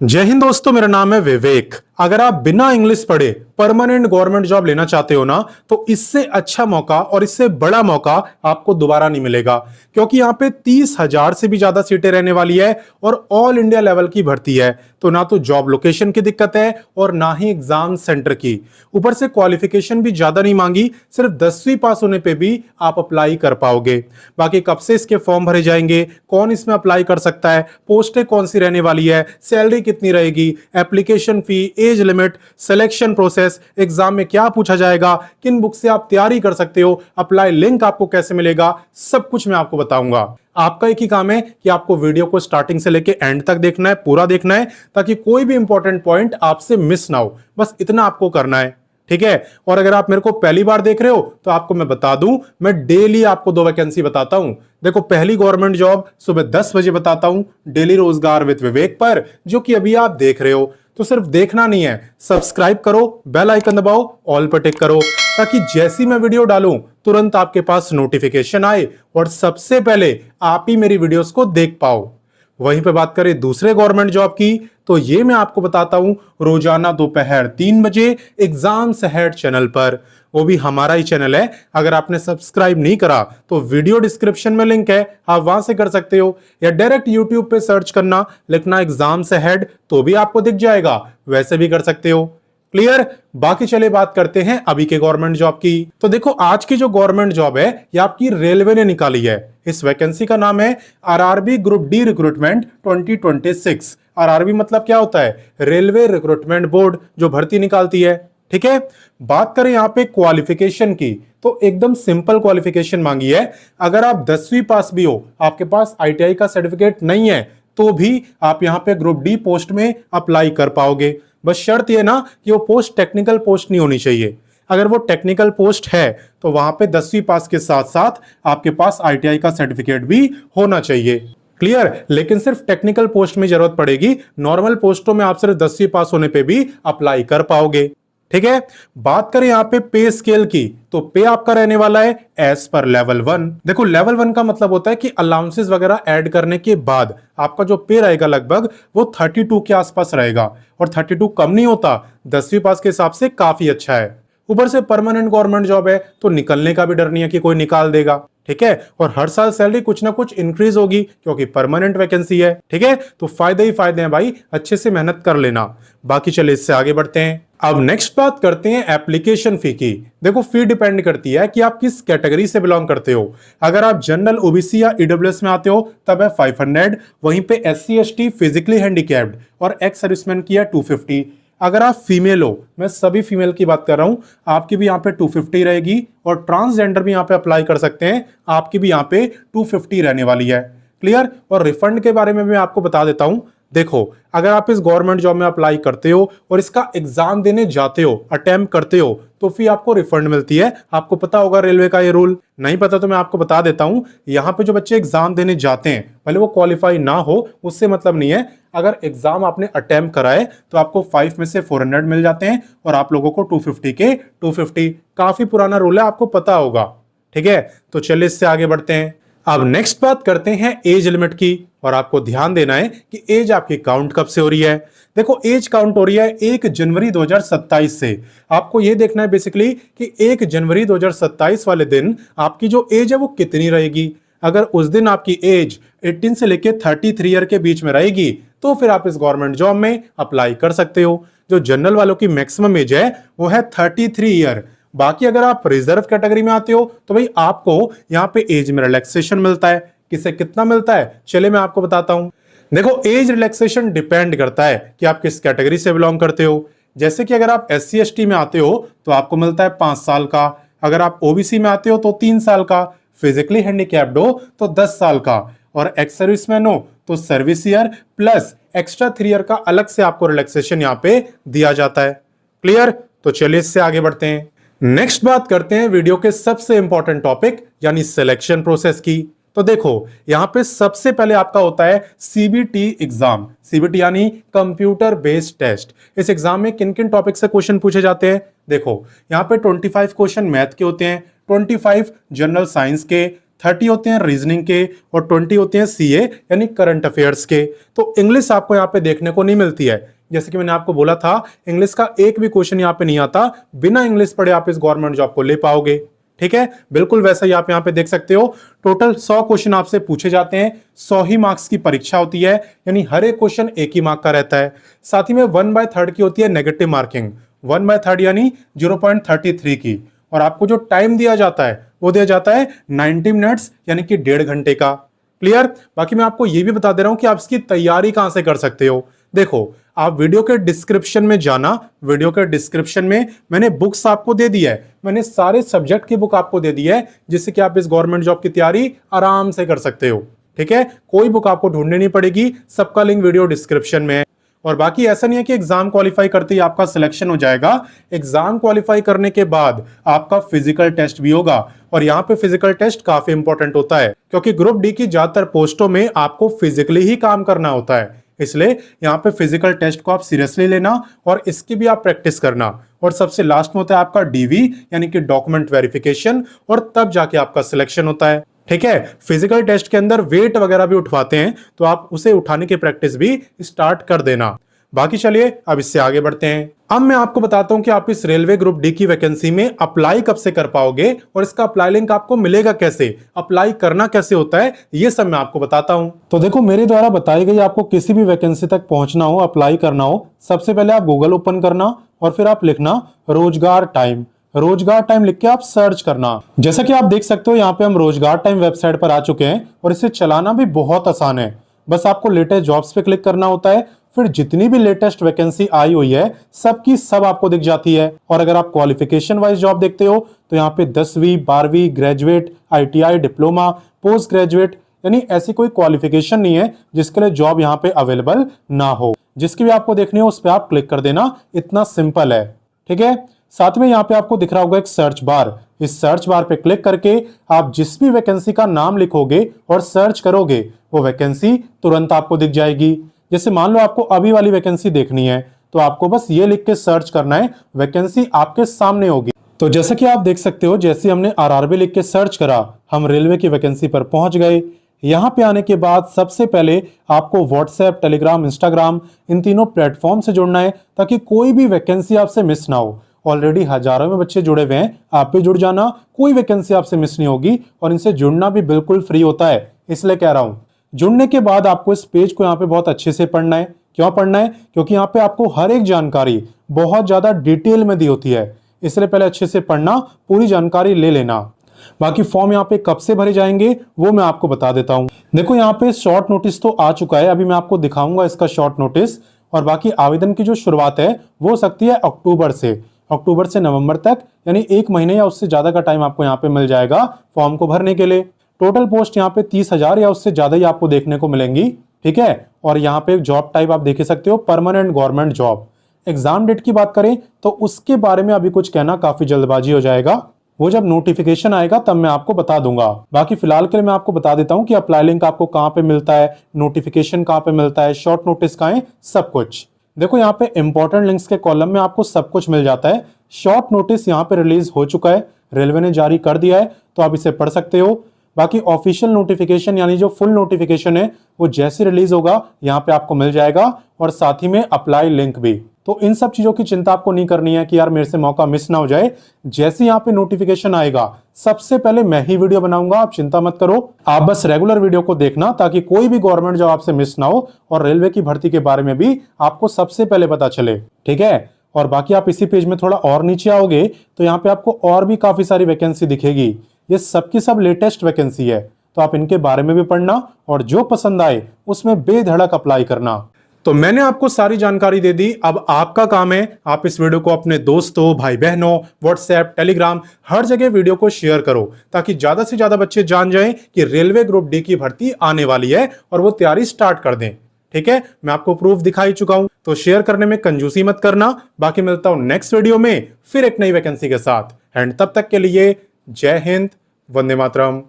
जय हिंद दोस्तों, मेरा नाम है विवेक। अगर आप बिना इंग्लिश पढ़े परमानेंट गवर्नमेंट जॉब लेना चाहते हो ना, तो इससे अच्छा मौका और इससे बड़ा मौका आपको दोबारा नहीं मिलेगा, क्योंकि यहाँ पे 30,000 से भी ज्यादा सीटें रहने वाली है और ऑल इंडिया लेवल की भर्ती है। तो ना तो जॉब लोकेशन की दिक्कत है और ना ही एग्जाम सेंटर की। ऊपर से क्वालिफिकेशन भी ज्यादा नहीं मांगी, सिर्फ 10वीं पास होने पे भी आप अप्लाई कर पाओगे। बाकी कब से इसके फॉर्म भरे जाएंगे, कौन इसमें अप्लाई कर सकता है, पोस्टें कौन सी रहने वाली है, सैलरी कितनी रहेगी, application fee, age limit, selection process, exam में क्या पूछा जाएगा, किन बुक से आप तैयारी कर सकते हो, अप्लाई लिंक आपको कैसे मिलेगा, सब कुछ मैं आपको बताऊंगा। आपका एक ही काम है कि आपको वीडियो को स्टार्टिंग से लेके एंड तक देखना है, पूरा देखना है, ताकि कोई भी इंपॉर्टेंट पॉइंट आपसे मिस ना हो। बस इतना आपको करना है, ठीक है। और अगर आप मेरे को पहली बार देख रहे हो तो आपको मैं बता दूं, मैं डेली आपको 2 वैकेंसी बताता हूं। देखो, पहली गवर्नमेंट जॉब सुबह 10 बजे बताता हूं, डेली रोजगार विद विवेक पर, जो कि अभी आप देख रहे हो। तो सिर्फ देखना नहीं है, सब्सक्राइब करो, बेल आइकन दबाओ, ऑल पर टिक करो, ताकि जैसी मैं वीडियो डालूं तुरंत आपके पास नोटिफिकेशन आए और सबसे पहले आप ही मेरी वीडियोस को देख पाओ। वहीं पे बात करें दूसरे गवर्नमेंट जॉब की, तो ये मैं आपको बताता हूं रोजाना दोपहर 3 बजे एग्जाम्स अहेड चैनल पर। वो भी हमारा ही चैनल है। अगर आपने सब्सक्राइब नहीं करा तो वीडियो डिस्क्रिप्शन में लिंक है, आप वहां से कर सकते हो, या डायरेक्ट यूट्यूब पे सर्च करना, लिखना एग्जाम्स अहेड तो भी आपको दिख जाएगा, वैसे भी कर सकते हो। क्लियर। बाकी चले बात करते हैं अभी के गवर्नमेंट जॉब की। तो देखो, आज की जो गवर्नमेंट जॉब है ये आपकी रेलवे ने निकाली है। इस वैकेंसी का नाम है RRB group D recruitment 2026। RRB मतलब क्या होता है? रेलवे रिक्रूटमेंट बोर्ड जो भर्ती निकालती है, ठीक है। बात करें यहाँ पे क्वालिफिकेशन की, तो एकदम सिंपल क्वालिफिकेशन मांगी है। अगर आप 10वीं पास भी हो, आपके पास आईटीआई का सर्टिफिकेट नहीं है, तो भी आप यहाँ पे ग्रुप डी पोस्ट में अप्लाई कर पाओगे। बस शर्त ये ना कि वो पोस्ट टेक्निकल पोस्ट नहीं होनी चाहिए। अगर वो टेक्निकल पोस्ट है तो वहां पे 10वीं पास के साथ साथ आपके पास आईटीआई का सर्टिफिकेट भी होना चाहिए। क्लियर। लेकिन सिर्फ टेक्निकल पोस्ट में जरूरत पड़ेगी, नॉर्मल पोस्टों में आप सिर्फ 10वीं पास होने पे भी अप्लाई कर पाओगे, ठीक है। बात करें यहाँ पे पे स्केल की, तो पे आपका रहने वाला है एज पर लेवल 1। देखो, लेवल 1 का मतलब होता है कि अलाउंसेस वगैरह ऐड करने के बाद आपका जो पे रहेगा लगभग वो 32 के आसपास रहेगा। और 32 कम नहीं होता, 10वीं पास के हिसाब से काफी अच्छा है। ऊपर से परमानेंट गवर्नमेंट जॉब है, तो निकलने का भी डर नहीं है कि कोई निकाल देगा, ठीक है। और हर साल सैलरी कुछ ना कुछ इंक्रीज होगी, क्योंकि परमानेंट वैकेंसी है, ठीक है। तो फायदे ही फायदे हैं भाई, अच्छे से मेहनत कर लेना। बाकी चले इससे आगे बढ़ते हैं। अब नेक्स्ट बात करते हैं एप्लीकेशन फी की। देखो, फी डिपेंड करती है कि आप किस कैटेगरी से बिलोंग करते हो। अगर आप जनरल, ओबीसी या ईडब्ल्यूएस में आते हो तब है 500। वहीं पे एससी एसटी, फिजिकली हैंडीकैप्ड और एक्स सर्विसमैन की है 250। अगर आप फीमेल हो, मैं सभी फीमेल की बात कर रहा हूं, आपकी भी यहाँ पे 250 रहेगी। और ट्रांसजेंडर भी यहाँ पे अप्लाई कर सकते हैं, आपकी भी यहाँ पे 250 रहने वाली है। क्लियर। और रिफंड के बारे में मैं आपको बता देता हूं। देखो, अगर आप इस गवर्नमेंट जॉब में अप्लाई करते हो और इसका एग्जाम देने जाते हो, अटेम्प्ट करते हो, तो फिर आपको रिफंड मिलती है। आपको पता होगा रेलवे का ये रूल, नहीं पता तो मैं आपको बता देता हूं। यहाँ पे जो बच्चे एग्जाम देने जाते हैं, भले वो क्वालिफाई ना हो, उससे मतलब नहीं है। अगर एग्जाम आपने अटेम्प्ट कराए तो आपको 5 में से 400 मिल जाते हैं और आप लोगों को 250 के 250। काफी पुराना रूल है, आपको पता होगा, ठीक है। तो चलिए इससे आगे बढ़ते हैं। अब नेक्स्ट बात करते हैं एज लिमिट की। और आपको ध्यान देना है कि एज आपकी काउंट कब से हो रही है। देखो, एज काउंट हो रही है 1 जनवरी 2027 से। आपको यह देखना है बेसिकली कि 1 जनवरी 2027 वाले दिन आपकी जो एज है वो कितनी रहेगी। अगर उस दिन आपकी एज 18 से लेके 33 ईयर के बीच में रहेगी, तो फिर आप इस गवर्नमेंट जॉब में अप्लाई कर सकते हो। जो जनरल वालों की मैक्सिमम एज है वो है 33 ईयर। बाकी अगर आप रिजर्व कैटेगरी में आते हो तो भाई आपको यहाँ पे एज में रिलैक्सेशन मिलता है। किसे कितना मिलता है, चले मैं आपको बताता हूं। देखो, एज रिलैक्सेशन डिपेंड करता है कि आप किस कैटेगरी से बिलोंग करते हो। जैसे कि अगर आप एससी एसटी में आते हो तो आपको मिलता है 5 साल का। अगर आप ओबीसी में आते हो तो 3 साल का। फिजिकली हैंडीकैप्ड हो तो 10 साल का। और एक्स सर्विसमैन हो तो service year plus extra 3 year का अलग से आपको रिलैक्सेशन यहाँ पे दिया जाता है। क्लियर। तो चलिए इससे आगे बढ़ते हैं। नेक्स्ट बात करते हैं वीडियो के सबसे इंपॉर्टेंट टॉपिक यानी सिलेक्शन प्रोसेस की। तो देखो, यहां पे सबसे पहले आपका होता है सीबीटी एग्जाम। सीबीटी यानी कंप्यूटर बेस्ड टेस्ट। इस एग्जाम में किन किन टॉपिक से क्वेश्चन पूछे जाते हैं? देखो, यहां पे 25 क्वेश्चन मैथ के होते हैं, 25 जनरल साइंस के, 30 होते हैं रीजनिंग के और 20 होते हैं सीए यानी करंट अफेयर्स के। तो इंग्लिश आपको यहाँ पे देखने को नहीं मिलती है। जैसे कि मैंने आपको बोला था, इंग्लिश का एक भी क्वेश्चन यहाँ पे नहीं आता, बिना इंग्लिश पढ़े आप इस गवर्नमेंट जॉब को ले पाओगे। ठीक है, बिल्कुल वैसा ही आप यहाँ पे देख सकते हो। टोटल 100 क्वेश्चन आपसे पूछे जाते हैं, 100 ही मार्क्स की परीक्षा होती है, यानी हर एक क्वेश्चन 1 ही मार्क का रहता है। साथ ही में 1/3 की होती है नेगेटिव मार्किंग, 1/3 यानी 0.33 की। और आपको जो टाइम दिया जाता है वो दिया जाता है 90 मिनट्स यानी कि 1.5 घंटे का। क्लियर? बाकी मैं आपको ये भी बता दे रहा हूं कि आप इसकी तैयारी कहां से कर सकते हो। देखो, आप वीडियो के डिस्क्रिप्शन में जाना, वीडियो के डिस्क्रिप्शन में मैंने बुक्स आपको दे दी है, मैंने सारे सब्जेक्ट की बुक आपको दे दी है, जिससे कि आप इस गवर्नमेंट जॉब की तैयारी आराम से कर सकते हो। ठीक है, कोई बुक आपको ढूंढनी नहीं पड़ेगी, सबका लिंक वीडियो डिस्क्रिप्शन में है। और बाकी ऐसा नहीं है कि एग्जाम क्वालिफाई करते ही आपका सिलेक्शन हो जाएगा। एग्जाम क्वालिफाई करने के बाद आपका फिजिकल टेस्ट भी होगा, और यहाँ पे फिजिकल टेस्ट काफी इंपॉर्टेंट होता है, क्योंकि ग्रुप डी की ज्यादातर पोस्टों में आपको फिजिकली ही काम करना होता है। इसलिए यहाँ पे फिजिकल टेस्ट को आप सीरियसली लेना और इसकी भी आप प्रैक्टिस करना। और सबसे लास्ट में होता है आपका डीवी यानी कि डॉक्यूमेंट वेरिफिकेशन, और तब जाके आपका सिलेक्शन होता है। ठीक है, फिजिकल टेस्ट के अंदर वेट वगैरह भी उठवाते हैं, तो आप उसे उठाने की प्रैक्टिस भी स्टार्ट कर देना। बाकी चलिए अब इससे आगे बढ़ते हैं। अब मैं आपको बताता हूं कि आप इस रेलवे ग्रुप डी की वैकेंसी में अप्लाई कब से कर पाओगे और इसका अप्लाई लिंक आपको मिलेगा कैसे, अप्लाई करना कैसे होता है, ये सब मैं आपको बताता हूं। तो देखो, मेरे द्वारा बताई गई आपको किसी भी वैकेंसी तक पहुंचना हो, अप्लाई करना हो, सबसे पहले आप गूगल ओपन करना और फिर आप लिखना रोजगार टाइम। रोजगार टाइम लिख के आप सर्च करना। जैसा कि आप देख सकते हो, यहाँ पे हम रोजगार टाइम वेबसाइट पर आ चुके हैं और इसे चलाना भी बहुत आसान है। बस आपको लेटेस्ट जॉब्स पे क्लिक करना होता है, फिर जितनी भी लेटेस्ट वैकेंसी आई हुई है सबकी सब आपको दिख जाती है। और अगर आप क्वालिफिकेशन वाइज जॉब देखते हो तो यहाँ पे 10वीं 12वीं graduate, ITI, diploma, post graduate, यानी ऐसी कोई क्वालिफिकेशन नहीं है जिसके लिए जॉब यहाँ पे अवेलेबल ना हो। जिसकी भी आपको देखनी हो उस पर आप क्लिक कर देना, इतना सिंपल है। ठीक है, साथ में यहाँ पे आपको दिख रहा होगा एक सर्च बार। इस सर्च बार पे क्लिक करके आप जिस भी वैकेंसी का नाम लिखोगे और सर्च करोगे वो वैकेंसी तुरंत आपको दिख जाएगी। जैसे मान लो आपको अभी वाली वैकेंसी देखनी है, तो आपको बस ये लिख के सर्च करना है, वैकेंसी आपके सामने होगी। तो जैसे कि आप देख सकते हो, जैसे हमने RRB लिख के सर्च करा, हम रेलवे की वैकेंसी पर पहुंच गए। यहाँ पे आने के बाद सबसे पहले आपको व्हाट्सएप, टेलीग्राम, इंस्टाग्राम, इन तीनों प्लेटफॉर्म से जुड़ना है, ताकि कोई भी वैकेंसी आपसे मिस ना हो। ऑलरेडी हजारों में बच्चे जुड़े हुए हैं, आप भी जुड़ जाना, कोई वैकेंसी आपसे मिस नहीं होगी। और इनसे जुड़ना भी बिल्कुल फ्री होता है, इसलिए कह रहा हूं। जुड़ने के बाद आपको इस पेज को यहाँ पे बहुत अच्छे से पढ़ना है। क्यों पढ़ना है? क्योंकि यहाँ पे आपको हर एक जानकारी बहुत ज्यादा डिटेल में दी होती है, इसलिए पहले अच्छे से पढ़ना, पूरी जानकारी ले लेना। बाकी फॉर्म यहाँ पे कब से भरे जाएंगे वो मैं आपको बता देता हूँ। देखो, यहाँ पे शॉर्ट नोटिस तो आ चुका है, अभी मैं आपको दिखाऊंगा इसका शॉर्ट नोटिस। और बाकी आवेदन की जो शुरुआत है वो हो सकती है अक्टूबर से नवंबर तक, यानी 1 महीने या उससे ज्यादा का टाइम आपको यहाँ पे मिल जाएगा फॉर्म को भरने के लिए। टोटल पोस्ट यहाँ पे 30,000 या उससे ज्यादा ही आपको देखने को मिलेंगी। ठीक है, और यहाँ पे जॉब टाइप आप देख सकते हो, permanent government job. Exam date की बात करें तो उसके बारे में अभी कुछ कहना काफी जल्दबाजी हो जाएगा, वो जब नोटिफिकेशन आएगा तब मैं आपको बता दूंगा। बाकी फिलहाल के लिए मैं आपको बता देता हूँ कि अप्लाई लिंक आपको कहाँ पे मिलता है, नोटिफिकेशन कहाँ पे मिलता है, शॉर्ट नोटिस कहाँ है, सब कुछ। देखो, यहाँ पे इंपॉर्टेंट लिंक्स के कॉलम में आपको सब कुछ मिल जाता है। शॉर्ट नोटिस यहाँ पे रिलीज हो चुका है, रेलवे ने जारी कर दिया है, तो आप इसे पढ़ सकते हो। बाकी ऑफिशियल नोटिफिकेशन यानी जो फुल नोटिफिकेशन है वो जैसे रिलीज होगा यहाँ पे आपको मिल जाएगा, और साथ ही में अप्लाई लिंक भी। तो इन सब चीजों की चिंता आपको नहीं करनी है कि यार मेरे से मौका मिस ना हो जाए। जैसे यहाँ पे नोटिफिकेशन आएगा सबसे पहले मैं ही वीडियो बनाऊंगा, आप चिंता मत करो। आप बस रेगुलर वीडियो को देखना, ताकि कोई भी गवर्नमेंट जॉब आपसे मिस ना हो, और रेलवे की भर्ती के बारे में भी आपको सबसे पहले पता चले। ठीक है, और बाकी आप इसी पेज में थोड़ा और नीचे आओगे तो यहाँ पे आपको और भी काफी सारी वैकेंसी दिखेगी। ये सबकी सब लेटेस्ट वैकेंसी है, तो आप इनके बारे में भी पढ़ना, और जो पसंद आए उसमें बेधड़क अप्लाई करना। तो मैंने आपको सारी जानकारी दे दी, अब आपका काम है आप इस वीडियो को अपने दोस्तों, भाई बहनों, व्हाट्सएप, टेलीग्राम, हर जगह वीडियो को शेयर करो, ताकि ज्यादा से ज्यादा बच्चे जान जाएं कि रेलवे ग्रुप डी की भर्ती आने वाली है और वो तैयारी स्टार्ट कर दें। ठीक है, मैं आपको प्रूफ दिखाई चुका हूं, तो शेयर करने में कंजूसी मत करना। बाकी मिलता हूं नेक्स्ट वीडियो में फिर एक नई वैकेंसी के साथ, एंड तब तक के लिए जय हिंद, वंदे मातरम।